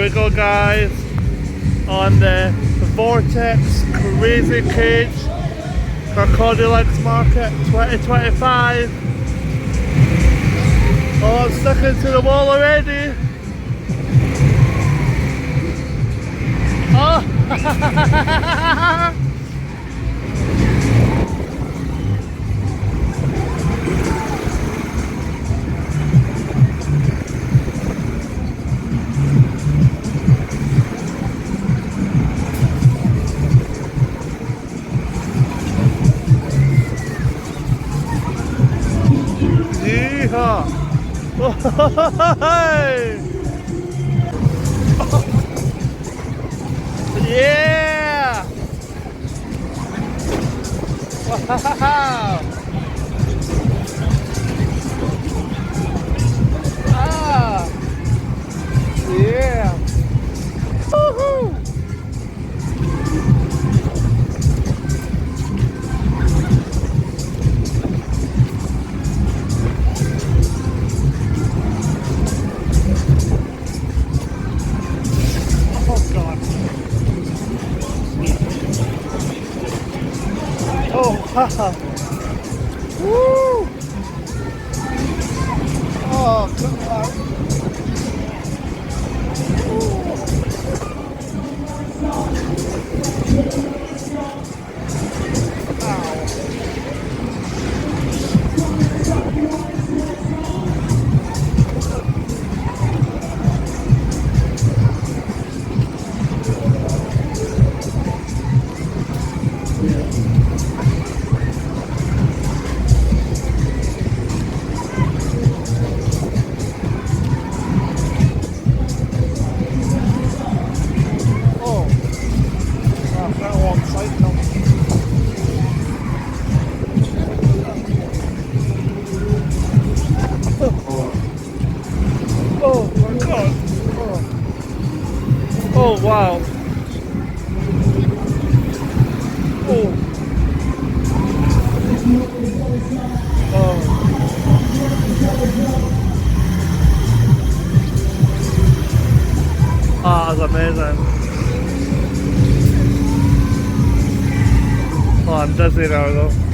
we go, guys, on the VORTEX Crazy Cage Kirkaldy Links Market 2025. Oh, I'm sticking to the wall already. Oh! Yeehaw! Yeah! Wow! Ah! Yeah! Woohoo! Oh God! Oh, haha! Woo! Oh, come on! Oh my God! Oh wow! Oh! Oh! Ah, that's amazing! Oh, I'm dizzy now though.